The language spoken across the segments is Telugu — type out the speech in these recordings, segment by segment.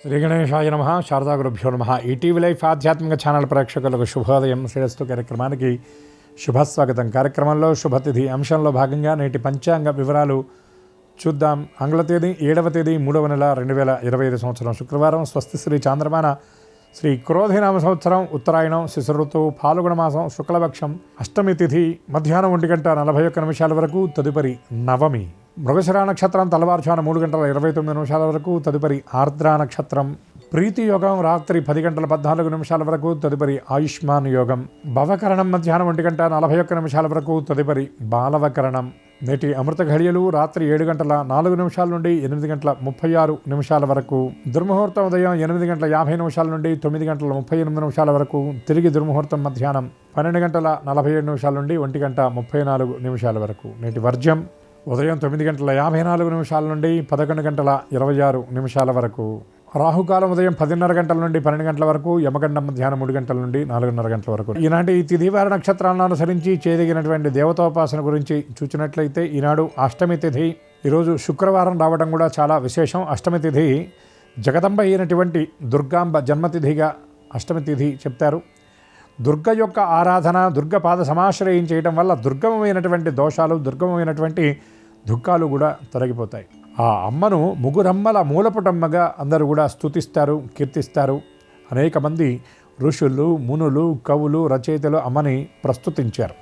శ్రీ గణేశాయ నమః. శారదా గురుభ్యో నమః. ఈటీవీ లైఫ్ ఆధ్యాత్మిక ఛానల్ ప్రేక్షకులకు శుభోదయం. శ్రేయస్సు కార్యక్రమానికి శుభస్వాగతం. కార్యక్రమంలో శుభతిథి అంశంలో భాగంగా నేటి పంచాంగ వివరాలు చూద్దాం. ఆంగ్ల తేదీ 7వ తేదీ 3వ నెల 2025 సంవత్సరం శుక్రవారం. స్వస్తి శ్రీ చాంద్రమాన శ్రీ క్రోధినామ సంవత్సరం ఉత్తరాయణం శిశిర ఋతువు ఫాల్గుణ మాసం శుక్లపక్షం అష్టమి తిథి మధ్యాహ్నం 1:41 వరకు. తదుపరి నవమి. మృగశిర నక్షత్రం తెల్లవారుజామున 3:29 వరకు. తదుపరి ఆర్ద్ర నక్షత్రం. ప్రీతి యోగం రాత్రి 10:14 వరకు. తదుపరి ఆయుష్మాన్ యోగం. భవకరణం మధ్యాహ్నం 1:41 వరకు. తదుపరి బాలవకరణం. నేటి అమృత ఘడియలు రాత్రి 7:04 నుండి 8:36 వరకు. దుర్ముహూర్తం ఉదయం 8:50 నుండి 9:38 వరకు. తిరిగి దుర్ముహూర్తం మధ్యాహ్నం 12:47 నుండి 1:34 వరకు. నేటి వర్జ్యం ఉదయం 9:54 నుండి 11:26 వరకు. రాహుకాలం ఉదయం 10:30 గంటల నుండి 12 గంటల వరకు. యమగండం మధ్యాహ్నం 3 గంటల నుండి 4:30 గంటల వరకు. ఈనాటి తిథివార నక్షత్రాలను అనుసరించి చేయదగినటువంటి దేవతోపాసన గురించి చూసినట్లయితే ఈనాడు అష్టమి తిథి. ఈరోజు శుక్రవారం రావడం కూడా చాలా విశేషం. అష్టమి తిథి జగదంబ అయినటువంటి దుర్గాంబ జన్మతిథిగా అష్టమి తిథి చెప్తారు. దుర్గ యొక్క ఆరాధన, దుర్గ పాద సమాశ్రయం చేయటం వల్ల దుర్గమమైనటువంటి దోషాలు, దుర్గమమైనటువంటి దుఃఖాలు కూడా తొలగిపోతాయి. ఆ అమ్మను ముగురమ్మల మూలపుటమ్మగా అందరూ కూడా స్తుతిస్తారు, కీర్తిస్తారు. అనేక మంది ఋషులు, మునులు, కవులు, రచయితలు అమ్మని ప్రస్తుతించారు.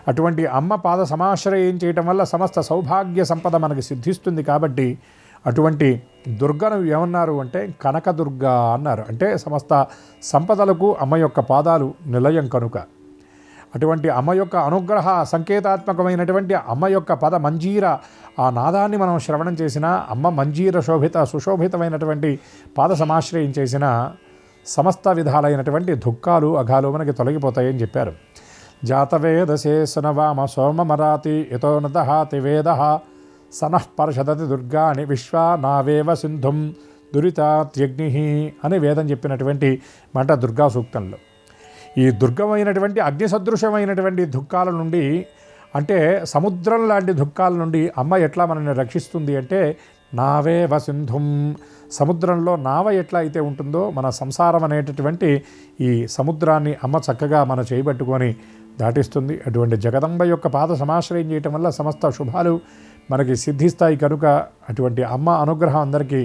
అటువంటి అమ్మ పాద సమాశ్రయం చేయటం వల్ల సమస్త సౌభాగ్య సంపద మనకి సిద్ధిస్తుంది. కాబట్టి అటువంటి దుర్గను ఏమన్నారు అంటే కనకదుర్గ అన్నారు. అంటే సమస్త సంపదలకు అమ్మ యొక్క పాదాలు నిలయం కనుక. అటువంటి అమ్మ యొక్క అనుగ్రహ సంకేతాత్మకమైనటువంటి అమ్మ యొక్క పద మంజీర, ఆ నాదాన్ని మనం శ్రవణం చేసిన అమ్మ మంజీర శోభిత సుశోభితమైనటువంటి పాద సమాశ్రయం చేసిన సమస్త విధాలైనటువంటి దుఃఖాలు, అఘాలు మనకి తొలగిపోతాయని చెప్పారు. జాతవేదశేషనవామ సోమమరాతి యతోనదహాతి వేద సనః పర్షదతి దుర్గాని విశ్వా నావేవ సింధుం దురితాత్యగ్ని అని వేదం చెప్పినటువంటి మాట దుర్గా సూక్తంలో. ఈ దుర్గమైనటువంటి అగ్ని సదృశమైనటువంటి దుఃఖాల నుండి, అంటే సముద్రం లాంటి దుఃఖాల నుండి అమ్మ ఎట్లా మనల్ని రక్షిస్తుంది అంటే నావేవ సింధుం, సముద్రంలో నావ ఎట్లా అయితే ఉంటుందో మన సంసారం అనేటటువంటి ఈ సముద్రాన్ని అమ్మ చక్కగా మన చేయబట్టుకొని దాటిస్తుంది. అటువంటి జగదంబ యొక్క పాద సమాశ్రయం చేయటం వల్ల సమస్త శుభాలు మనకి సిద్ధిస్తాయి కనుక అటువంటి అమ్మ అనుగ్రహం అందరికీ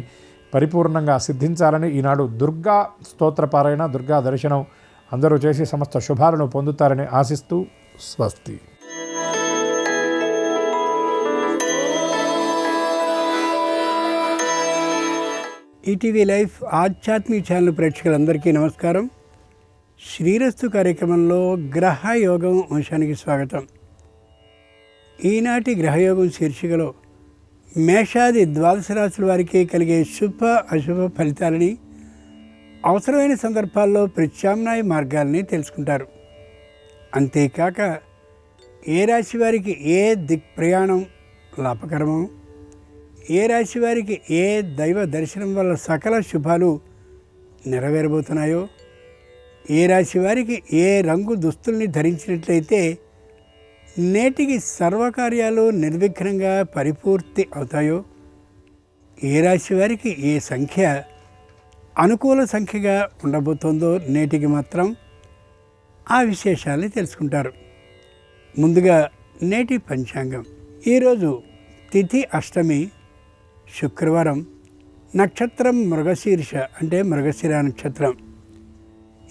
పరిపూర్ణంగా సిద్ధించాలని ఈనాడు దుర్గా స్తోత్రపారాయణ, దుర్గా దర్శనం అందరూ చేసి సమస్త శుభాలను పొందుతారని ఆశిస్తూ స్వస్తి. ఈటీవీ లైఫ్ ఆధ్యాత్మిక ఛానల్ ప్రేక్షకులందరికీ నమస్కారం. శ్రీరస్తు కార్యక్రమంలో గ్రహయోగం అంశానికి స్వాగతం. ఈనాటి గ్రహయోగం శీర్షికలో మేషాది ద్వాదశ రాశుల వారికి కలిగే శుభ అశుభ ఫలితాలని, అవసరమైన సందర్భాల్లో ప్రత్యామ్నాయ మార్గాల్ని తెలుసుకుంటారు. అంతేకాక ఏ రాశి వారికి ఏ ప్రయాణం లాభకరమో, ఏ రాశి వారికి ఏ దైవ దర్శనం వల్ల సకల శుభాలు నెరవేరబోతున్నాయో, ఏ రాశి వారికి ఏ రంగు దుస్తుల్ని ధరించినట్లయితే నేటికి సర్వకార్యాలు నిర్విఘ్నంగా పరిపూర్తి అవుతాయో, ఏ రాశి వారికి ఏ సంఖ్య అనుకూల సంఖ్యగా ఉండబోతోందో నేటికి మాత్రం ఆ విశేషాలని తెలుసుకుంటారు. ముందుగా నేటి పంచాంగం. ఈరోజు తిథి అష్టమి, శుక్రవారం, నక్షత్రం మృగశీర్ష అంటే మృగశిర నక్షత్రం.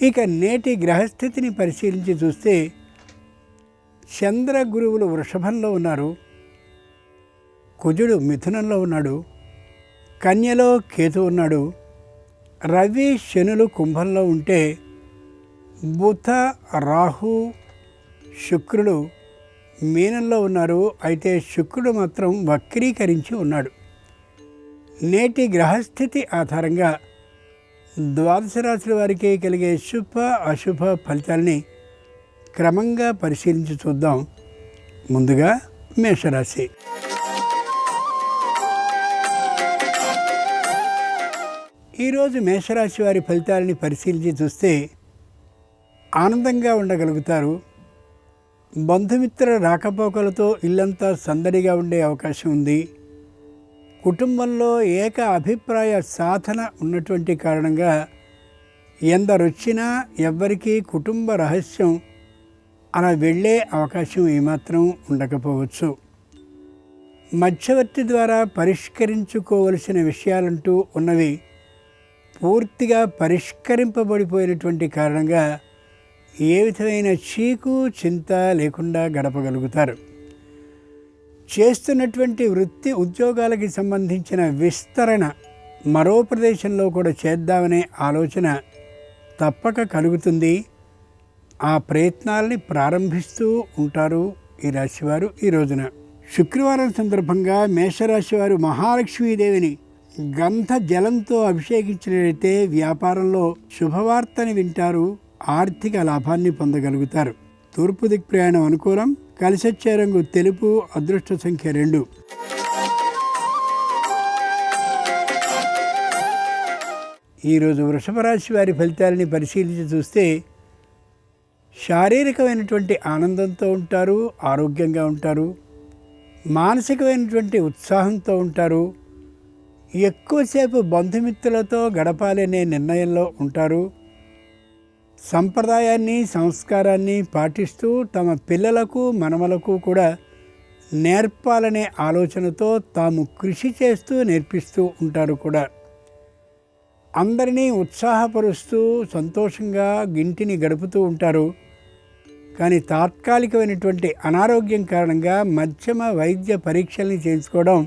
ఇక నేటి గ్రహస్థితిని పరిశీలించి చూస్తే చంద్ర గురువులు వృషభంలో ఉన్నారు, కుజుడు మిథునంలో ఉన్నాడు, కన్యలో కేతు ఉన్నాడు, రవి శనులు కుంభంలో ఉంటే బుధ రాహు శుక్రుడు మీనంలో ఉన్నారు. అయితే శుక్రుడు మాత్రం వక్రీకరించి ఉన్నాడు. నేటి గ్రహస్థితి ఆధారంగా ద్వాదశ రాశుల వారికి కలిగే శుభ అశుభ ఫలితాలని క్రమంగా పరిశీలించి చూద్దాం. ముందుగా మేషరాశి. ఈరోజు మేషరాశి వారి ఫలితాలని పరిశీలించి చూస్తే ఆనందంగా ఉండగలుగుతారు. బంధుమిత్రుల రాకపోకలతో ఇల్లంతా సందడిగా ఉండే అవకాశం ఉంది. కుటుంబంలో ఏక అభిప్రాయ సాధన ఉన్నటువంటి కారణంగా ఎందరొచ్చినా ఎవ్వరికీ కుటుంబ రహస్యం అలా వెళ్ళే అవకాశం ఏమాత్రం ఉండకపోవచ్చు. మధ్యవర్తి ద్వారా పరిష్కరించుకోవలసిన విషయాలంటూ ఉన్నవి పూర్తిగా పరిష్కరింపబడిపోయినటువంటి కారణంగా ఏ విధమైన చీకు చింత లేకుండా గడపగలుగుతారు. చేస్తున్నటువంటి వృత్తి ఉద్యోగాలకి సంబంధించిన విస్తరణ మరో ప్రదేశంలో కూడా చేద్దామనే ఆలోచన తప్పక కలుగుతుంది. ఆ ప్రయత్నాలని ప్రారంభిస్తూ ఉంటారు ఈ రాశివారు. ఈ రోజున శుక్రవారం సందర్భంగా మేషరాశి వారు మహాలక్ష్మీదేవిని గంధ జలంతో అభిషేకించినట్లయితే వ్యాపారంలో శుభవార్తని వింటారు, ఆర్థిక లాభాన్ని పొందగలుగుతారు. తూర్పు దిక్ ప్రయాణం అనుకూలం. కలిసొచ్చే రంగు తెలుపు. అదృష్ట సంఖ్య 2. ఈరోజు వృషభ రాశి వారి ఫలితాలని పరిశీలించి చూస్తే శారీరకమైనటువంటి ఆనందంతో ఉంటారు, ఆరోగ్యంగా ఉంటారు, మానసికమైనటువంటి ఉత్సాహంతో ఉంటారు, ఎక్కువసేపు బంధుమిత్రులతో గడపాలనే నిర్ణయంలో ఉంటారు, సంప్రదాయాన్ని సంస్కారాన్ని పాటిస్తూ తమ పిల్లలకు మనమలకు కూడా నేర్పాలనే ఆలోచనతో తాము కృషి చేస్తూ నేర్పిస్తూ ఉంటారు కూడా. అందరినీ ఉత్సాహపరుస్తూ సంతోషంగా ఇంటిని గడుపుతూ ఉంటారు. కానీ తాత్కాలికమైనటువంటి అనారోగ్యం కారణంగా మధ్యమ వైద్య పరీక్షల్ని చేయించుకోవడం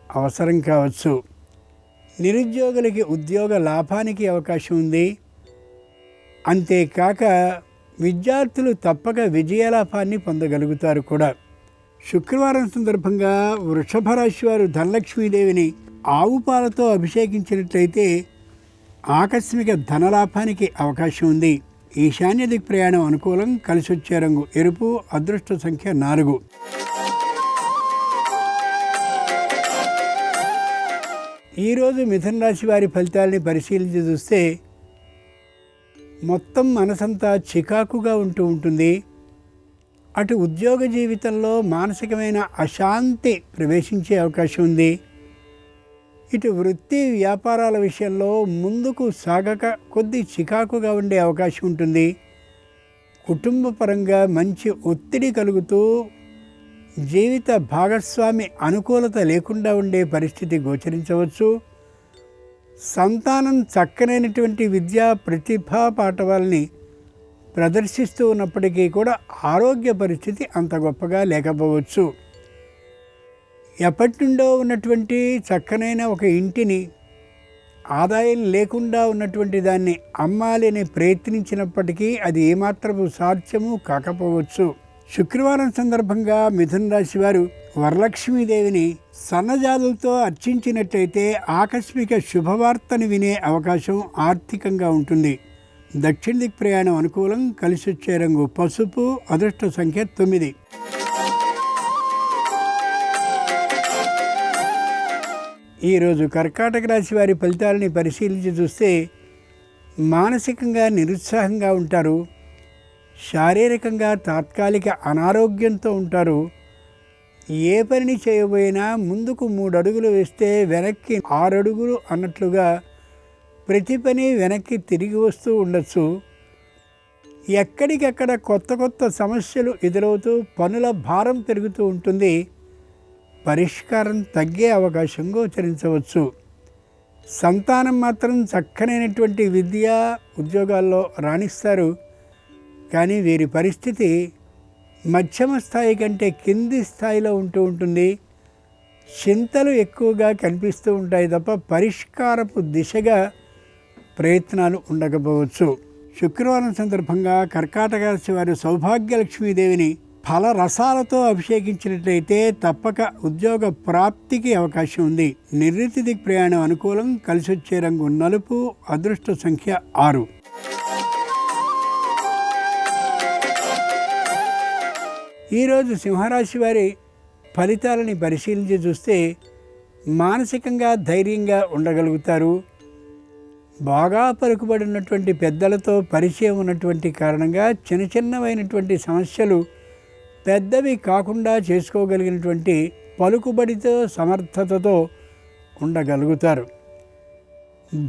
అవసరం కావచ్చు. నిరుద్యోగులకి ఉద్యోగ లాభానికి అవకాశం ఉంది. అంతేకాక విద్యార్థులు తప్పక విజయలాభాన్ని పొందగలుగుతారు కూడా. శుక్రవారం సందర్భంగా వృషభ రాశి వారు ధనలక్ష్మీదేవిని ఆవు పాలతో అభిషేకించినట్లయితే ఆకస్మిక ధనలాభానికి అవకాశం ఉంది. ఈశాన్య దిక్ ప్రయాణం అనుకూలం. కలిసొచ్చే రంగు ఎరుపు. అదృష్ట సంఖ్య 4. ఈరోజు మిథున రాశి వారి ఫలితాలని పరిశీలించి చూస్తే మొత్తం మనసంతా చికాకుగా ఉంటుంది. అటు ఉద్యోగ జీవితంలో మానసికమైన అశాంతి ప్రవేశించే అవకాశం ఉంది. ఇటు వృత్తి వ్యాపారాల విషయంలో ముందుకు సాగక కొద్ది చికాకుగా ఉండే అవకాశం ఉంటుంది. కుటుంబ పరంగా మంచి ఒత్తిడి కలుగుతూ జీవిత భాగస్వామి అనుకూలత లేకుండా ఉండే పరిస్థితి గోచరించవచ్చు. సంతానం చక్కనైనటువంటి విద్యా ప్రతిభా పాఠవాల్ని ప్రదర్శిస్తూ ఉన్నప్పటికీ కూడా ఆరోగ్య పరిస్థితి అంత గొప్పగా లేకపోవచ్చు. ఎప్పటి నుండో ఉన్నటువంటి చక్కనైన ఒక ఇంటిని ఆదాయం లేకుండా ఉన్నటువంటి దాన్ని అమ్మాలి అని ప్రయత్నించినప్పటికీ అది ఏమాత్రము సాధ్యము కాకపోవచ్చు. శుక్రవారం సందర్భంగా మిథున రాశి వారు వరలక్ష్మీదేవిని సన్నజాజులతో అర్చించినట్లయితే ఆకస్మిక శుభవార్తను వినే అవకాశం ఆర్థికంగా ఉంటుంది. దక్షిణ దిక్ ప్రయాణం అనుకూలం. కలిసొచ్చే రంగు పసుపు. అదృష్ట సంఖ్య 9. ఈరోజు కర్కాటక రాశి వారి ఫలితాలని పరిశీలించి చూస్తే మానసికంగా నిరుత్సాహంగా ఉంటారు, శారీరకంగా తాత్కాలిక అనారోగ్యంతో ఉంటారు. ఏ పనిని చేయబోయినా ముందుకు 3 అడుగులు వేస్తే వెనక్కి 6 అడుగులు అన్నట్లుగా ప్రతి పని వెనక్కి తిరిగి వస్తూ ఉండొచ్చు. ఎక్కడికక్కడ కొత్త సమస్యలు ఎదురవుతూ పనుల భారం పెరుగుతూ ఉంటుంది. పరిష్కారం తగ్గే అవకాశం గోచరించవచ్చు. సంతానం మాత్రం చక్కనైనటువంటి విద్యా ఉద్యోగాల్లో రాణిస్తారు. కానీ వీరి పరిస్థితి మధ్యమ స్థాయి కంటే కింది స్థాయిలో ఉంటుంది. చింతలు ఎక్కువగా కనిపిస్తూ ఉంటాయి తప్ప పరిష్కారపు దిశగా ప్రయత్నాలు ఉండకపోవచ్చు. శుక్రవారం సందర్భంగా కర్కాటక రాశి వారు సౌభాగ్యలక్ష్మీదేవిని ఫల రసాలతో అభిషేకించినట్లయితే తప్పక ఉద్యోగ ప్రాప్తికి అవకాశం ఉంది. నిర్ణీతి దిక్ ప్రయాణం అనుకూలం. కలిసొచ్చే రంగు నలుపు. అదృష్ట సంఖ్య 6. ఈరోజు సింహరాశి వారి ఫలితాలని పరిశీలించి చూస్తే మానసికంగా ధైర్యంగా ఉండగలుగుతారు. బాగా పలుకుబడినటువంటి పెద్దలతో పరిచయం ఉన్నటువంటి కారణంగా చిన్నమైనటువంటి సమస్యలు పెద్దవి కాకుండా చేసుకోగలిగినటువంటి పలుకుబడితో సమర్థతతో ఉండగలుగుతారు.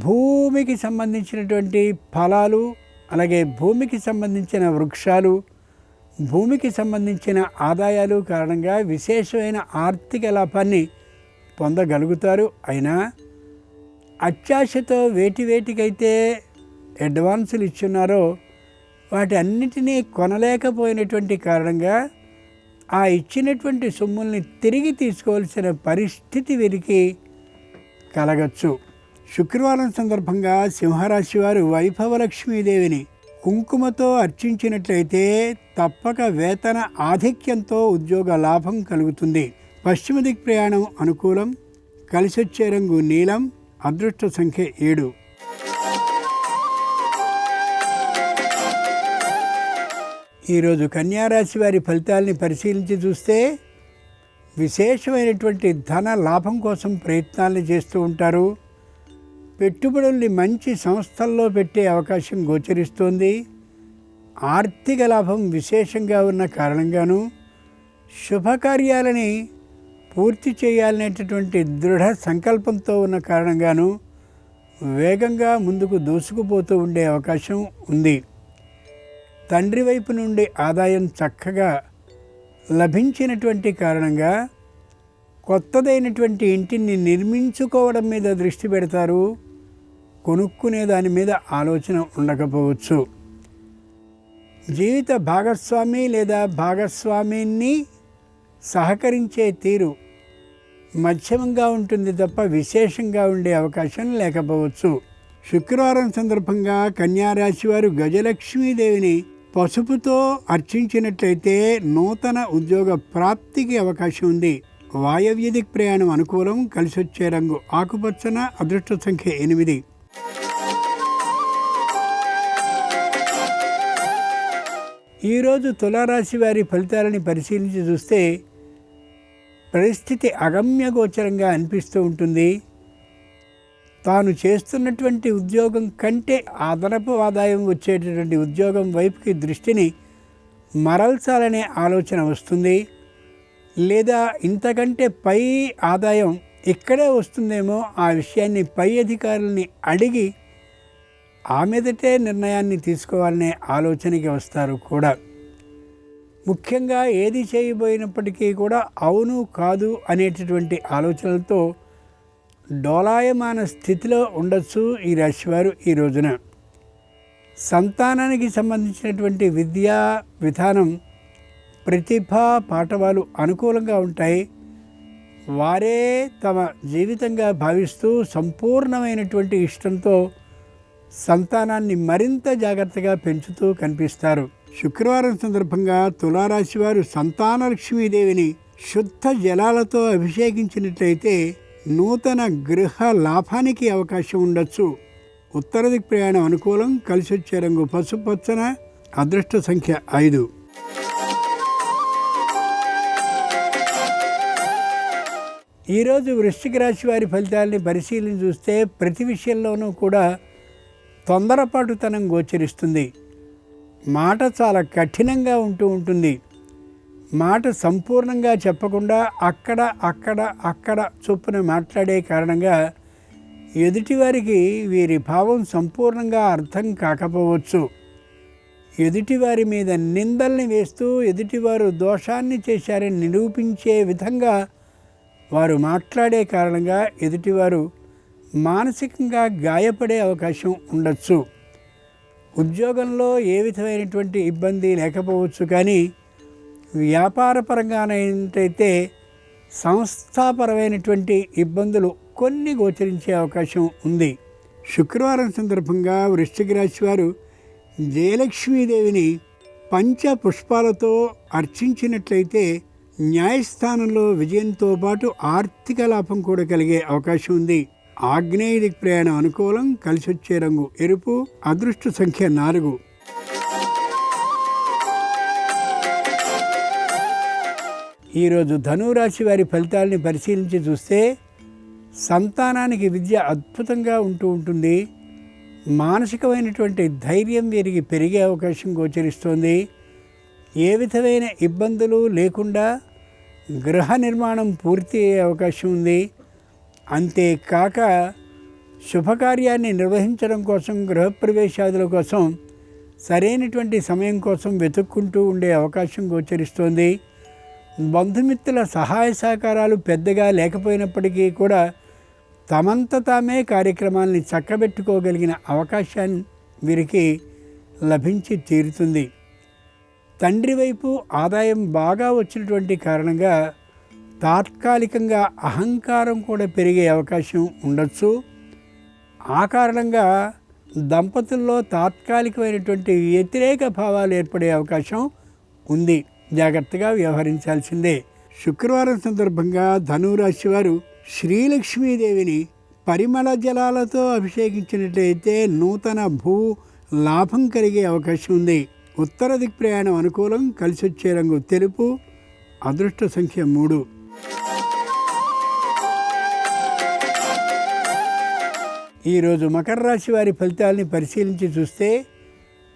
భూమికి సంబంధించినటువంటి ఫలాలు, అలాగే భూమికి సంబంధించిన వృక్షాలు, భూమికి సంబంధించిన ఆదాయాలు కారణంగా విశేషమైన ఆర్థిక లాభాన్ని పొందగలుగుతారు. అయినా అత్యాశతో వేటికైతే అడ్వాన్సులు ఇచ్చున్నారో వాటి అన్నిటినీ కొనలేకపోయినటువంటి కారణంగా ఆ ఇచ్చినటువంటి సొమ్ముల్ని తిరిగి తీసుకోవాల్సిన పరిస్థితి వీరికి కలగచ్చు. శుక్రవారం సందర్భంగా సింహరాశి వారు వైభవలక్ష్మీదేవిని కుంకుమతో అర్చించినట్లయితే తప్పక వేతన ఆధిక్యంతో ఉద్యోగ లాభం కలుగుతుంది. పశ్చిమ దిక్ ప్రయాణం అనుకూలం. కలిసొచ్చే రంగు నీలం. అదృష్ట సంఖ్య 7. ఈరోజు కన్యారాశి వారి ఫలితాలని పరిశీలించి చూస్తే విశేషమైనటువంటి ధన లాభం కోసం ప్రయత్నాలను చేస్తూ ఉంటారు. పెట్టుబడుల్ని మంచి సంస్థల్లో పెట్టే అవకాశం గోచరిస్తోంది. ఆర్థిక లాభం విశేషంగా ఉన్న కారణంగాను శుభకార్యాలని పూర్తి చేయాలనేటటువంటి దృఢ సంకల్పంతో ఉన్న కారణంగాను వేగంగా ముందుకు దూసుకుపోతూ ఉండే అవకాశం ఉంది. తండ్రి వైపు నుండి ఆదాయం చక్కగా లభించినటువంటి కారణంగా కొత్తదైనటువంటి ఇంటిని నిర్మించుకోవడం మీద దృష్టి పెడతారు. కొనుక్కునే దాని మీద ఆలోచన ఉండకపోవచ్చు. జీవిత భాగస్వామి లేదా భాగస్వామిని సహకరించే తీరు మధ్యమంగా ఉంటుంది తప్ప విశేషంగా ఉండే అవకాశం లేకపోవచ్చు. శుక్రవారం సందర్భంగా కన్యారాశి వారు గజలక్ష్మీదేవిని పసుపుతో అర్చించినట్లయితే నూతన ఉద్యోగ ప్రాప్తికి అవకాశం ఉంది. వాయవ్య దిక్ ప్రయాణం అనుకూలం. కలిసొచ్చే రంగు ఆకుపచ్చన. అదృష్ట సంఖ్య 8. ఈరోజు తులారాశి వారి ఫలితాలని పరిశీలించి చూస్తే పరిస్థితి అగమ్యగోచరంగా అనిపిస్తూ ఉంటుంది. తాను చేస్తున్నటువంటి ఉద్యోగం కంటే అదనపు ఆదాయం వచ్చేటటువంటి ఉద్యోగం వైపుకి దృష్టిని మరల్చాలనే ఆలోచన వస్తుంది. లేదా ఇంతకంటే పై ఆదాయం ఇక్కడే వస్తుందేమో ఆ విషయాన్ని పై అధికారులని అడిగి ఆ మీదటే నిర్ణయాన్ని తీసుకోవాలనే ఆలోచనకి వస్తారు కూడా. ముఖ్యంగా ఏది చేయబోయినప్పటికీ కూడా అవును కాదు అనేటటువంటి ఆలోచనలతో డోలాయమాన స్థితిలో ఉండొచ్చు ఈ రాశివారు ఈ రోజున. సంతానానికి సంబంధించినటువంటి విద్యా విధానం, ప్రతిభ, పాఠవాలు అనుకూలంగా ఉంటాయి. వారే తమ జీవితంగా భావిస్తూ సంపూర్ణమైనటువంటి ఇష్టంతో సంతానాన్ని మరింత జాగ్రత్తగా పెంచుతూ కనిపిస్తారు. శుక్రవారం సందర్భంగా తులారాశి వారు సంతాన లక్ష్మీదేవిని శుద్ధ జలాలతో అభిషేకించినట్లయితే నూతన గృహ లాభానికి అవకాశం ఉండొచ్చు. ఉత్తర దిక్ ప్రయాణం అనుకూలం. కలిసొచ్చే రంగు పసుపచ్చన. అదృష్ట సంఖ్య 5. ఈరోజు వృశ్చిక రాశి వారి ఫలితాలని పరిశీలన చూస్తే ప్రతి విషయంలోనూ కూడా తొందరపాటుతనం గోచరిస్తుంది. మాట చాలా కఠినంగా ఉంటుంది. మాట సంపూర్ణంగా చెప్పకుండా అక్కడ చొప్పున మాట్లాడే కారణంగా ఎదుటివారికి వీరి భావం సంపూర్ణంగా అర్థం కాకపోవచ్చు. ఎదుటివారి మీద నిందల్ని వేస్తూ ఎదుటివారు దోషాన్ని చేశారని నిరూపించే విధంగా వారు మాట్లాడే కారణంగా ఎదుటివారు మానసికంగా గాయపడే అవకాశం ఉండొచ్చు. ఉద్యోగంలో ఏ విధమైనటువంటి ఇబ్బంది లేకపోవచ్చు, కానీ వ్యాపారపరంగానైతే సంస్థాపరమైనటువంటి ఇబ్బందులు కొన్ని గోచరించే అవకాశం ఉంది. శుక్రవారం సందర్భంగా వృశ్చిక రాశి వారు జయలక్ష్మీదేవిని పంచపుష్పాలతో అర్చించినట్లయితే న్యాయస్థానంలో విజయంతో పాటు ఆర్థిక లాభం కూడా కలిగే అవకాశం ఉంది. ఆగ్నేయ దిక్ ప్రయాణం అనుకూలం. కలిసొచ్చే రంగు ఎరుపు. అదృష్ట సంఖ్య 4. ఈరోజు ధనురాశి వారి ఫలితాలని పరిశీలించి చూస్తే సంతానానికి విద్య అద్భుతంగా ఉంటుంది. మానసికమైనటువంటి ధైర్యం వీరికి పెరిగే అవకాశం గోచరిస్తోంది. ఏ విధమైన ఇబ్బందులు లేకుండా గృహ నిర్మాణం పూర్తి అయ్యే అవకాశం ఉంది. అంతేకాక శుభకార్యాన్ని నిర్వహించడం కోసం, గృహప్రవేశాదుల కోసం సరైనటువంటి సమయం కోసం వెతుక్కుంటూ ఉండే అవకాశం గోచరిస్తోంది. బంధుమిత్రుల సహాయ సహకారాలు పెద్దగా లేకపోయినప్పటికీ కూడా తమంత తామే కార్యక్రమాల్ని చక్కబెట్టుకోగలిగిన అవకాశాన్ని వీరికి లభించి తీరుతుంది. తండ్రి వైపు ఆదాయం బాగా వచ్చినటువంటి కారణంగా తాత్కాలికంగా అహంకారం కూడా పెరిగే అవకాశం ఉండొచ్చు. ఆ కారణంగా దంపతుల్లో తాత్కాలికమైనటువంటి వ్యతిరేక భావాలు ఏర్పడే అవకాశం ఉంది. జాగ్రత్తగా వ్యవహరించాల్సిందే. శుక్రవారం సందర్భంగా ధనురాశి వారు శ్రీలక్ష్మీదేవిని పరిమళ జలాలతో అభిషేకించినట్లయితే నూతన భూ లాభం కలిగే అవకాశం ఉంది. ఉత్తర దిక్ ప్రయాణం అనుకూలం. కలిసి వచ్చే రంగు తెలుపు. అదృష్ట సంఖ్య 3. ఈరోజు మకర రాశి వారి ఫలితాలని పరిశీలించి చూస్తే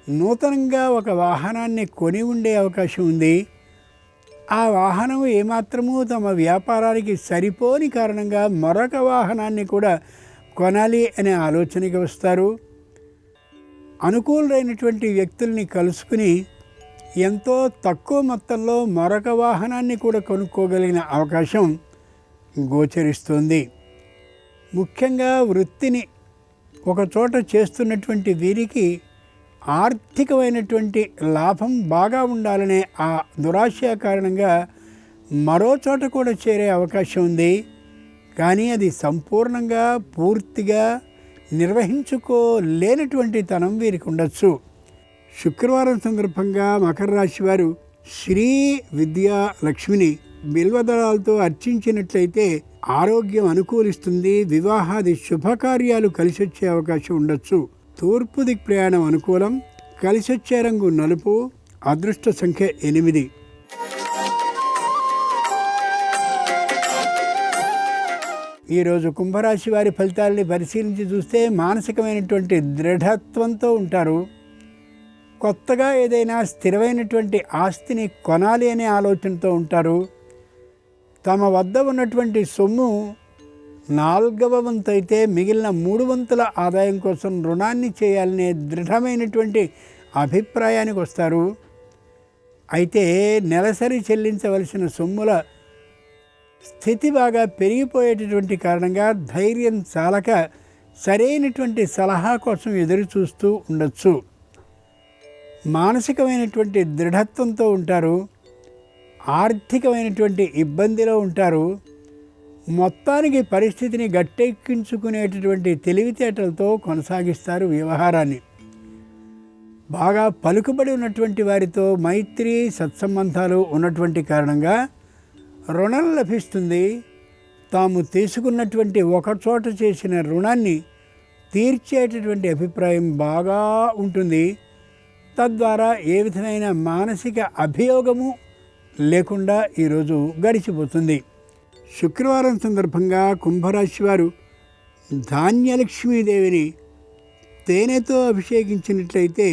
నూతనంగా ఒక వాహనాన్ని కొని ఉండే అవకాశం ఉంది. ఆ వాహనం ఏమాత్రమూ తమ వ్యాపారానికి సరిపోని కారణంగా మరొక వాహనాన్ని కూడా కొనాలి అనే ఆలోచనకి వస్తారు. అనుకూలైనటువంటి వ్యక్తుల్ని కలుసుకుని ఎంతో తక్కువ మొత్తంలో మరొక వాహనాన్ని కూడా కొనుక్కోగలిగిన అవకాశం గోచరిస్తుంది. ముఖ్యంగా వృత్తిని ఒక చోట చేస్తున్నటువంటి వీరికి ఆర్థికమైనటువంటి లాభం బాగా ఉండాలనే ఆ దురాశ కారణంగా మరో చోట కూడా చేరే అవకాశం ఉంది. కానీ అది సంపూర్ణంగా పూర్తిగా నిర్వహించుకోలేనటువంటి తనం వీరికి ఉండొచ్చు. శుక్రవారం సందర్భంగా మకర రాశి వారు శ్రీ విద్యా లక్ష్మిని బిల్వదళాలతో అర్చించినట్లయితే ఆరోగ్యం అనుకూలిస్తుంది. వివాహాది శుభకార్యాలు కలిసొచ్చే అవకాశం ఉండొచ్చు. తూర్పు దిక్ ప్రయాణం అనుకూలం. కలిసొచ్చే రంగు నలుపు. అదృష్ట సంఖ్య 8. ఈరోజు కుంభరాశి వారి ఫలితాలని పరిశీలించి చూస్తే మానసికమైనటువంటి దృఢత్వంతో ఉంటారు. కొత్తగా ఏదైనా స్థిరమైనటువంటి ఆస్తిని కొనాలి అనే ఆలోచనతో ఉంటారు. తమ వద్ద ఉన్నటువంటి సొమ్ము 4వ వంతు అయితే మిగిలిన 3 వంతుల ఆదాయం కోసం రుణాన్ని చేయాలనే దృఢమైనటువంటి అభిప్రాయానికి వస్తారు. అయితే నెలసరి చెల్లించవలసిన సొమ్ముల స్థితి బాగా పెరిగిపోయేటటువంటి కారణంగా ధైర్యం చాలక సరైనటువంటి సలహా కోసం ఎదురు చూస్తూ ఉండొచ్చు. మానసికమైనటువంటి దృఢత్వంతో ఉంటారు. ఆర్థికమైనటువంటి ఇబ్బందిలో ఉంటారు. మొత్తానికి పరిస్థితిని గట్టెక్కించుకునేటటువంటి తెలివితేటలతో కొనసాగిస్తారు వ్యవహారాన్ని. బాగా పలుకుబడి ఉన్నటువంటి వారితో మైత్రి సత్సంబంధాలు ఉన్నటువంటి కారణంగా రుణం లభిస్తుంది. తాము తీసుకున్నటువంటి ఒకచోట చేసిన రుణాన్ని తీర్చేటటువంటి అభిప్రాయం బాగా ఉంటుంది. తద్వారా ఏ విధమైన మానసిక అభియోగము లేకుండా ఈరోజు గడిచిపోతుంది. శుక్రవారం సందర్భంగా కుంభరాశి వారు ధాన్యలక్ష్మీదేవిని తేనెతో అభిషేకించినట్లయితే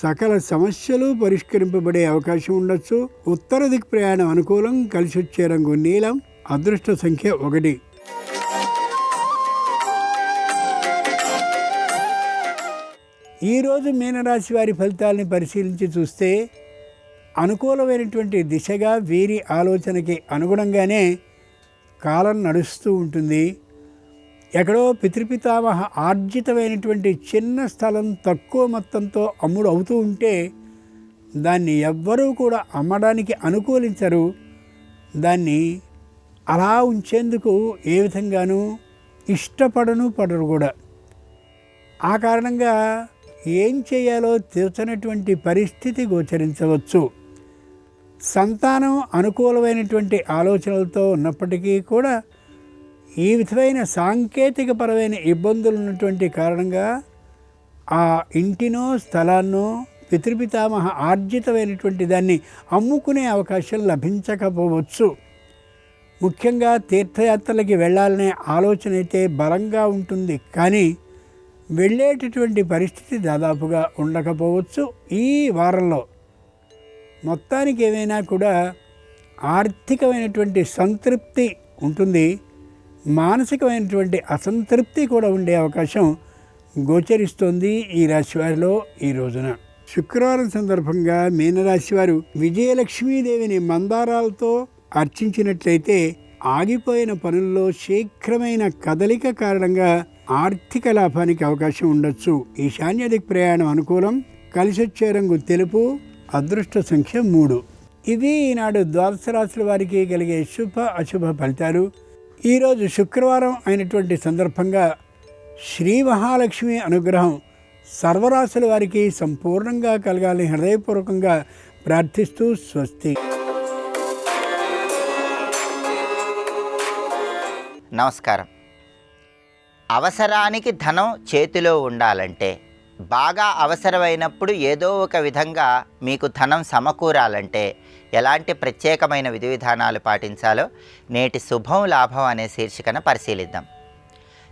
సకల సమస్యలు పరిష్కరింపబడే అవకాశం ఉండొచ్చు. ఉత్తర దిక్ ప్రయాణం అనుకూలం. కలిసి వచ్చే రంగు నీలం. అదృష్ట సంఖ్య 1. ఈరోజు మీనరాశి వారి ఫలితాలని పరిశీలించి చూస్తే అనుకూలమైనటువంటి దిశగా వీరి ఆలోచనకి అనుగుణంగానే కాలం నడుస్తూ ఉంటుంది. ఎక్కడో పితృపితామహ ఆర్జితమైనటువంటి చిన్న స్థలం తక్కువ మొత్తంతో అమ్ముడు అవుతూ ఉంటే దాన్ని ఎవ్వరూ కూడా అమ్మడానికి అనుకూలించరు. దాన్ని అలా ఉంచేందుకు ఏ విధంగానూ పడరు కూడా. ఆ కారణంగా ఏం చేయాలో తోచనటువంటి పరిస్థితి గోచరించవచ్చు. సంతానం అనుకూలమైనటువంటి ఆలోచనలతో ఉన్నప్పటికీ కూడా ఈ విధమైన సాంకేతికపరమైన ఇబ్బందులు ఉన్నటువంటి కారణంగా ఆ ఇంటినో స్థలాన్నో పితృపితామహ ఆర్జితమైనటువంటి దాన్ని అమ్ముకునే అవకాశం లభించకపోవచ్చు. ముఖ్యంగా తీర్థయాత్రలకి వెళ్ళాలనే ఆలోచన అయితే బలంగా ఉంటుంది, కానీ వెళ్ళేటటువంటి పరిస్థితి దాదాపుగా ఉండకపోవచ్చు. ఈ వారంలో మొత్తానికి ఏమైనా కూడా ఆర్థికమైనటువంటి సంతృప్తి ఉంటుంది. మానసికమైనటువంటి అసంతృప్తి కూడా ఉండే అవకాశం గోచరిస్తోంది ఈ రాశి వారిలో ఈ రోజున. శుక్రవారం సందర్భంగా మీనరాశి వారు విజయలక్ష్మీదేవిని మందారాలతో అర్చించినట్లయితే ఆగిపోయిన పనుల్లో శీఘ్రమైన కదలిక కారణంగా ఆర్థిక లాభానికి అవకాశం ఉండొచ్చు. ఈశాన్య దిక్ ప్రయాణం అనుకూలం. కలిసొచ్చే రంగు తెలుపు. అదృష్ట సంఖ్య 3. ఇవి ఈనాడు ద్వాదశ రాశుల వారికి కలిగే శుభ అశుభ ఫలితాలు. ఈరోజు శుక్రవారం అయినటువంటి సందర్భంగా శ్రీ మహాలక్ష్మి అనుగ్రహం సర్వరాశుల వారికి సంపూర్ణంగా కలగాలని హృదయపూర్వకంగా ప్రార్థిస్తూ స్వస్తి. నమస్కారం. అవసరానికి ధనం చేతిలో ఉండాలంటే, బాగా అవసరమైనప్పుడు ఏదో ఒక విధంగా మీకు ధనం సమకూరాలంటే ఎలాంటి ప్రత్యేకమైన విధి విధానాలు పాటించాలో నేటి శుభం లాభం అనే శీర్షికన పరిశీలిద్దాం.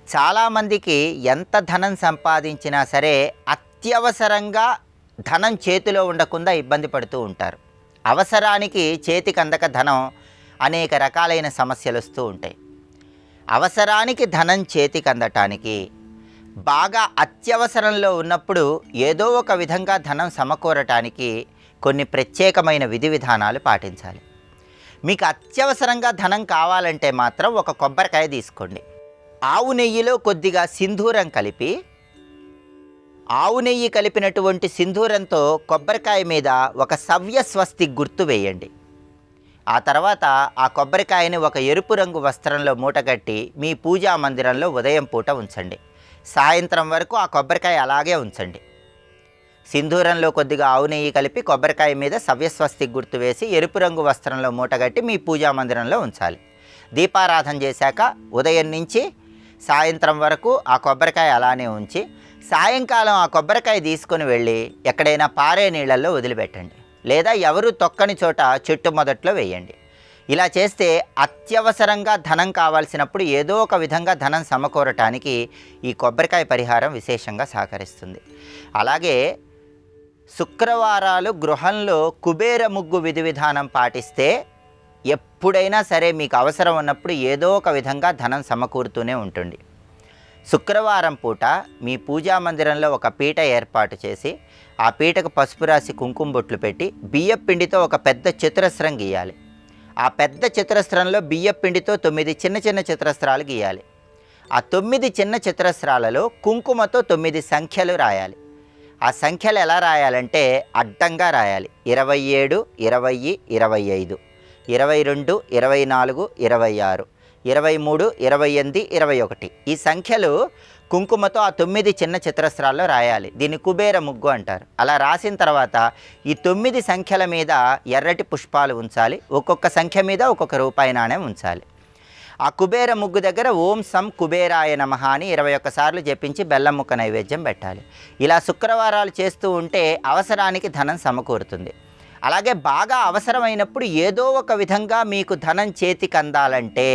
చాలామందికి ఎంత ధనం సంపాదించినా సరే అత్యవసరంగా ధనం చేతిలో ఉండకుండా ఇబ్బంది పడుతూ ఉంటారు. అవసరానికి చేతికి అందక ధనం అనేక రకాలైన సమస్యలు వస్తూ ఉంటాయి. అవసరానికి ధనం చేతికి అందటానికి, బాగా అత్యవసరంలో ఉన్నప్పుడు ఏదో ఒక విధంగా ధనం సమకూరటానికి కొన్ని ప్రత్యేకమైన విధి విధానాలు పాటించాలి. మీకు అత్యవసరంగా ధనం కావాలంటే మాత్రం ఒక కొబ్బరికాయ తీసుకోండి. ఆవు నెయ్యిలో కొద్దిగా సింధూరం కలిపి, ఆవు నెయ్యి కలిపినటువంటి సింధూరంతో కొబ్బరికాయ మీద ఒక సవ్య స్వస్తి గుర్తు వేయండి. ఆ తర్వాత ఆ కొబ్బరికాయని ఒక ఎరుపు రంగు వస్త్రంలో మూటగట్టి మీ పూజా మందిరంలో ఉదయం పూట ఉంచండి. సాయంత్రం వరకు ఆ కొబ్బరికాయ అలాగే ఉంచండి. సింధూరంలో కొద్దిగా ఆవు నెయ్యి కలిపి కొబ్బరికాయ మీద సవ్యస్వస్తి గుర్తు వేసి ఎరుపు రంగు వస్త్రంలో మూటగట్టి మీ పూజా మందిరంలో ఉంచాలి. దీపారాధన చేశాక ఉదయం నుంచి సాయంత్రం వరకు ఆ కొబ్బరికాయ అలానే ఉంచి, సాయంకాలం ఆ కొబ్బరికాయ తీసుకొని వెళ్ళి ఎక్కడైనా పారే నీళ్ళల్లో వదిలిపెట్టండి, లేదా ఎవరు తొక్కని చోట చెట్టు మొదట్లో వేయండి. ఇలా చేస్తే అత్యవసరంగా ధనం కావాల్సినప్పుడు ఏదో ఒక విధంగా ధనం సమకూరటానికి ఈ కొబ్బరికాయ పరిహారం విశేషంగా సహకరిస్తుంది. అలాగే శుక్రవారాలు గృహంలో కుబేర ముగ్గు విధి విధానం పాటిస్తే ఎప్పుడైనా సరే మీకు అవసరం ఉన్నప్పుడు ఏదో ఒక విధంగా ధనం సమకూరుతూనే ఉంటుంది. శుక్రవారం పూట మీ పూజా మందిరంలో ఒక పీట ఏర్పాటు చేసి ఆ పీటకు పసుపు రాసి కుంకుమ బొట్లు పెట్టి బియ్యపు పిండితో ఒక పెద్ద చతురస్రం గీయాలి. ఆ పెద్ద చతురస్రంలో బియ్యపు పిండితో 9 చిన్న చిన్న చతురస్రాలు గీయాలి. ఆ 9 చిన్న చతురస్రాలలో కుంకుమతో 9 సంఖ్యలు రాయాలి. ఆ సంఖ్యలు ఎలా రాయాలంటే అడ్డంగా రాయాలి. 27, 20, 25, 22, 24, 26, 23, 28, 21 ఈ సంఖ్యలు కుంకుమతో ఆ 9 చిన్న చతురస్రాల్లో రాయాలి. దీన్ని కుబేర ముగ్గు అంటారు. అలా రాసిన తర్వాత ఈ 9 సంఖ్యల మీద ఎర్రటి పుష్పాలు ఉంచాలి. ఒక్కొక్క సంఖ్య మీద ఒక్కొక్క రూపాయి నాణెం ఉంచాలి. ఆ కుబేర ముగ్గు దగ్గర ఓం సం కుబేరాయ నమః అని 21 సార్లు జపించి బెల్లం ముక్క నైవేద్యం పెట్టాలి. ఇలా శుక్రవారాలు చేస్తూ ఉంటే అవసరానికి ధనం సమకూరుతుంది. అలాగే బాగా అవసరమైనప్పుడు ఏదో ఒక విధంగా మీకు ధనం చేతికి అందాలంటే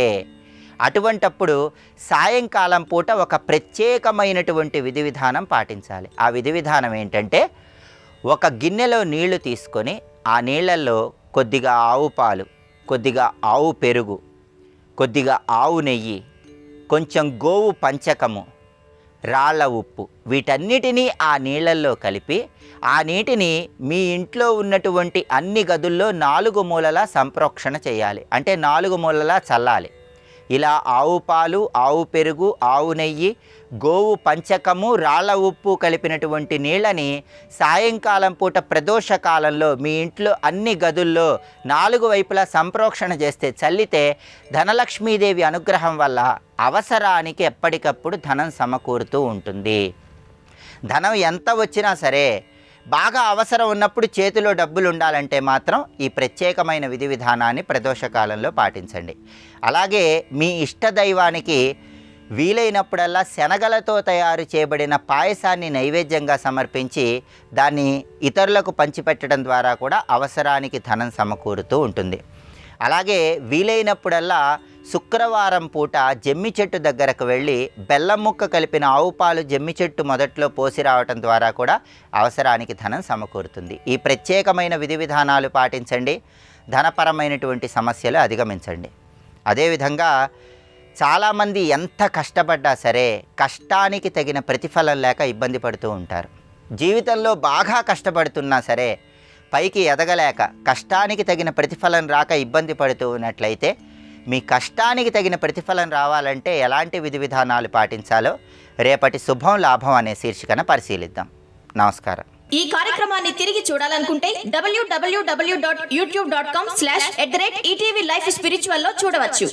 అటువంటప్పుడు సాయంకాలం పూట ఒక ప్రత్యేకమైనటువంటి విధి విధానం పాటించాలి. ఆ విధి విధానం ఏంటంటే, ఒక గిన్నెలో నీళ్లు తీసుకొని ఆ నీళ్ళల్లో కొద్దిగా ఆవు పాలు, కొద్దిగా ఆవు పెరుగు, కొద్దిగా ఆవు నెయ్యి, కొంచెం గోవు పంచకము, రాళ్ల ఉప్పు వీటన్నిటినీ ఆ నీళ్ళల్లో కలిపి ఆ నీటిని మీ ఇంట్లో ఉన్నటువంటి అన్ని గదుల్లో 4 మూలలా సంప్రోక్షణ చేయాలి. అంటే 4 మూలలా చల్లాలి. ఇలా ఆవు పాలు, ఆవు పెరుగు, ఆవు నెయ్యి, గోవు పంచకము, రాళ్ల ఉప్పు కలిపినటువంటి నీళ్ళని సాయంకాలం పూట ప్రదోష కాలంలో మీ ఇంట్లో అన్ని గదుల్లో 4 వైపులా సంప్రోక్షణ చేస్తే, చల్లితే ధనలక్ష్మీదేవి అనుగ్రహం వల్ల అవసరానికి ఎప్పటికప్పుడు ధనం సమకూరుతూ ఉంటుంది. ధనం ఎంత వచ్చినా సరే బాగా అవసరం ఉన్నప్పుడు చేతిలో డబ్బులు ఉండాలంటే మాత్రం ఈ ప్రత్యేకమైన విధి విధానాన్ని ప్రదోషకాలంలో పాటించండి. అలాగే మీ ఇష్టదైవానికి వీలైనప్పుడల్లా శనగలతో తయారు చేయబడిన పాయసాన్ని నైవేద్యంగా సమర్పించి దాన్ని ఇతరులకు పంచిపెట్టడం ద్వారా కూడా అవసరానికి ధనం సమకూరుతూ ఉంటుంది. అలాగే వీలైనప్పుడల్లా శుక్రవారం పూట జమ్మి చెట్టు దగ్గరకు వెళ్ళి బెల్లం ముక్క కలిపిన ఆవు పాలు జమ్మి చెట్టు మొదట్లో పోసి రావటం ద్వారా కూడా అవసరానికి ధనం సమకూరుతుంది. ఈ ప్రత్యేకమైన విధి విధానాలు పాటించండి, ధనపరమైనటువంటి సమస్యలు అధిగమించండి. అదేవిధంగా చాలామంది ఎంత కష్టపడ్డా సరే కష్టానికి తగిన ప్రతిఫలం లేక ఇబ్బంది పడుతూ ఉంటారు. జీవితంలో బాగా కష్టపడుతున్నా సరే పైకి ఎదగలేక కష్టానికి తగిన ప్రతిఫలం రాక ఇబ్బంది పడుతూ ఉన్నట్లయితే మీ కష్టానికి తగిన ప్రతిఫలం రావాలంటే ఎలాంటి విధి విధానాలు పాటించాలో రేపటి శుభం లాభం అనే శీర్షికన పరిశీలిద్దాం. నమస్కారం. ఈ కార్యక్రమాన్ని తిరిగి చూడాలనుకుంటే www.youtube.com/ETV Life Spiritual లో చూడవచ్చు.